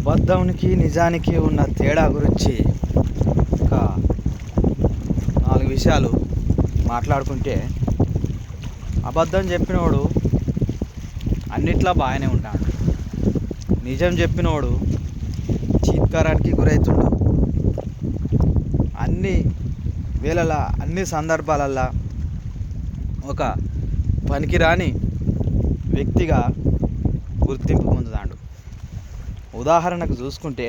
అబద్ధానికి నిజానికి ఉన్న తేడా గురించి ఒక 4 విషయాలు మాట్లాడుకుంటే, అబద్ధం చెప్పినోడు అన్నిట్లా బాగానే ఉంటాడు. నిజం చెప్పినోడు చీత్కారానికి గురవుతుండు. అన్ని వేళలా అన్ని సందర్భాలల్లో ఒక పనికిరాని వ్యక్తిగా గుర్తింపు పొందుతాడు. ఉదాహరణకు చూసుకుంటే,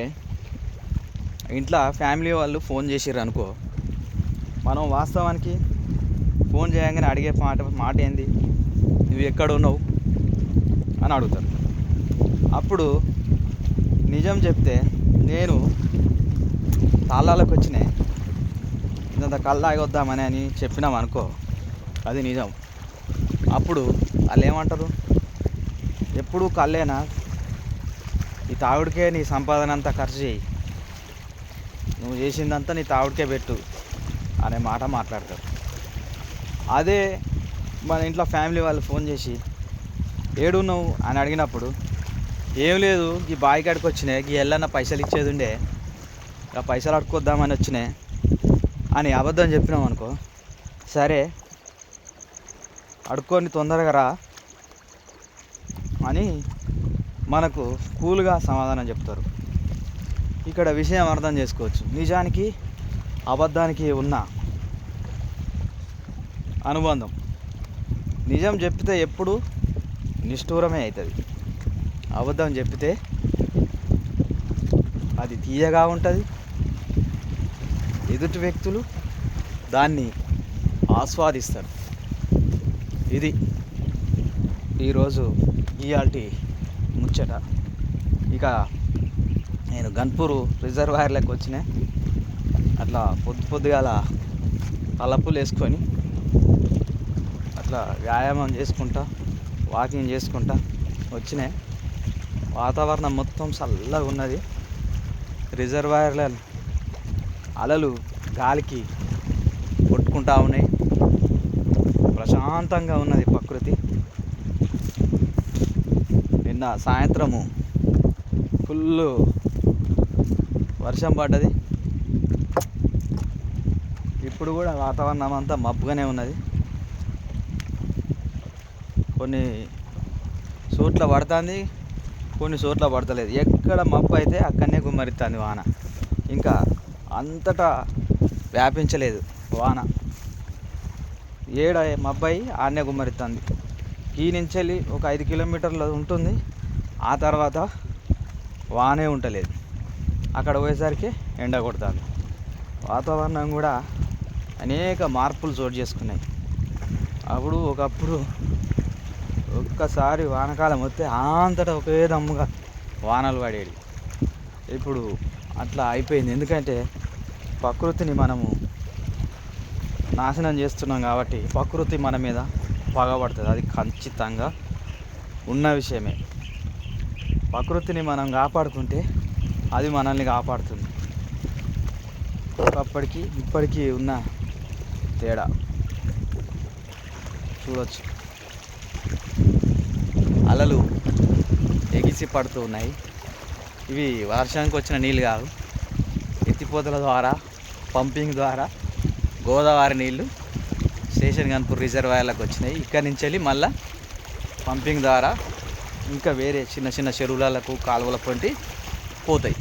ఇంట్లో ఫ్యామిలీ వాళ్ళు ఫోన్ చేసిర్రు అనుకో, మనం వాస్తవానికి ఫోన్ చేయగానే అడిగే మాట ఏంది, నువ్వు ఎక్కడ ఉన్నావు అని అడుగుతారు. అప్పుడు నిజం చెప్తే, నేను తాళ్ళాలకు వచ్చినాయి ఇంత కళ్ళు తాగొద్దామని అని చెప్పినాం అనుకో, అది నిజం. అప్పుడు వాళ్ళు ఏమంటారు, ఎప్పుడు కళ్ళేనా, ఈ తాగుడికే నీ సంపాదన అంతా ఖర్చు చేయి, నువ్వు చేసిందంతా నీ తాగుడికే పెట్టు అనే మాట మాట్లాడతారు. అదే మన ఇంట్లో ఫ్యామిలీ వాళ్ళు ఫోన్ చేసి ఏడున్నావు అని అడిగినప్పుడు, ఏం లేదు ఈ బావి కాడికి వచ్చినాయి, ఈ ఎల్లన్న పైసలు ఇచ్చేది ఉండే, ఆ పైసలు అడుక్కొద్దామని వచ్చినాయి అని అబద్ధం చెప్పినాం అనుకో, సరే అడుక్కొని తొందరగా రా అని మనకు కూల్గా సమాధానం చెప్తారు. ఇక్కడ విషయం అర్థం చేసుకోవచ్చు, నిజానికి అబద్ధానికి ఉన్న అనుబంధం. నిజం చెప్తే ఎప్పుడు నిష్ఠూరమే అవుతుంది, అబద్ధం చెప్తే అది తీయగా ఉంటుంది, ఎదుటి వ్యక్తులు దాన్ని ఆస్వాదిస్తారు. ఇది ఈరోజు ఇయాల్టి ముచ్చట. ఇక నేను గన్పూర్ రిజర్వాయర్లకు వచ్చిన అట్లా పొద్దుగాల తలపులు వేసుకొని అట్లా వ్యాయామం చేసుకుంటా, వాకింగ్ చేసుకుంటా వచ్చినాయి. వాతావరణం మొత్తం చల్లగా ఉన్నది. రిజర్వాయర్ల అలలు గాలికి కొట్టుకుంటా ఉన్నాయి. ప్రశాంతంగా ఉన్నది ప్రకృతి. నిన్న సాయంత్రము ఫుల్ వర్షం పడ్డది. ఇప్పుడు కూడా వాతావరణం అంతా మబ్బుగానే ఉన్నది. కొన్ని చోట్ల పడుతుంది, కొన్ని చోట్ల పడతలేదు. ఎక్కడ మబ్బు అయితే అక్కడనే గుమ్మరిస్తుంది వాన. ఇంకా అంతటా వ్యాపించలేదు వాన. ఏడ మబ్బయి ఆడనే గుమ్మరిస్తుంది. ఈ నుంచి వెళ్ళి ఒక 5 కిలోమీటర్లు ఉంటుంది, ఆ తర్వాత వానే ఉండలేదు. అక్కడ పోయేసరికి ఎండ కొడుతుంది. వాతావరణం కూడా అనేక మార్పులు చోటు చేసుకున్నాయి. ఒకప్పుడు ఒక్కసారి వానకాలం వస్తే అంతటా ఒకే దమ్ముగా వానలు పడేవి. ఇప్పుడు అట్లా అయిపోయింది. ఎందుకంటే ప్రకృతిని మనము నాశనం చేస్తున్నాం కాబట్టి ప్రకృతి మన మీద పగబడుతుంది. అది ఖచ్చితంగా ఉన్న విషయమే. ప్రకృతిని మనం కాపాడుకుంటే అది మనల్ని కాపాడుతుంది. ఒకప్పటికి ఇప్పటికీ ఉన్న తేడా చూడవచ్చు. అలలు ఎగిసి పడుతూ ఉన్నాయి. ఇవి వర్షానికి వచ్చిన నీళ్ళు కాదు, ఎత్తిపోతల ద్వారా, పంపింగ్ ద్వారా గోదావరి నీళ్ళు స్టేషన్ గన్పూర్ రిజర్వాయర్లకు వచ్చినాయి. ఇక్కడి నుంచి వెళ్ళి మళ్ళీ పంపింగ్ ద్వారా ఇంకా వేరే చిన్న చిన్న చెరువులకు, కాలువల వంటి పోతాయి.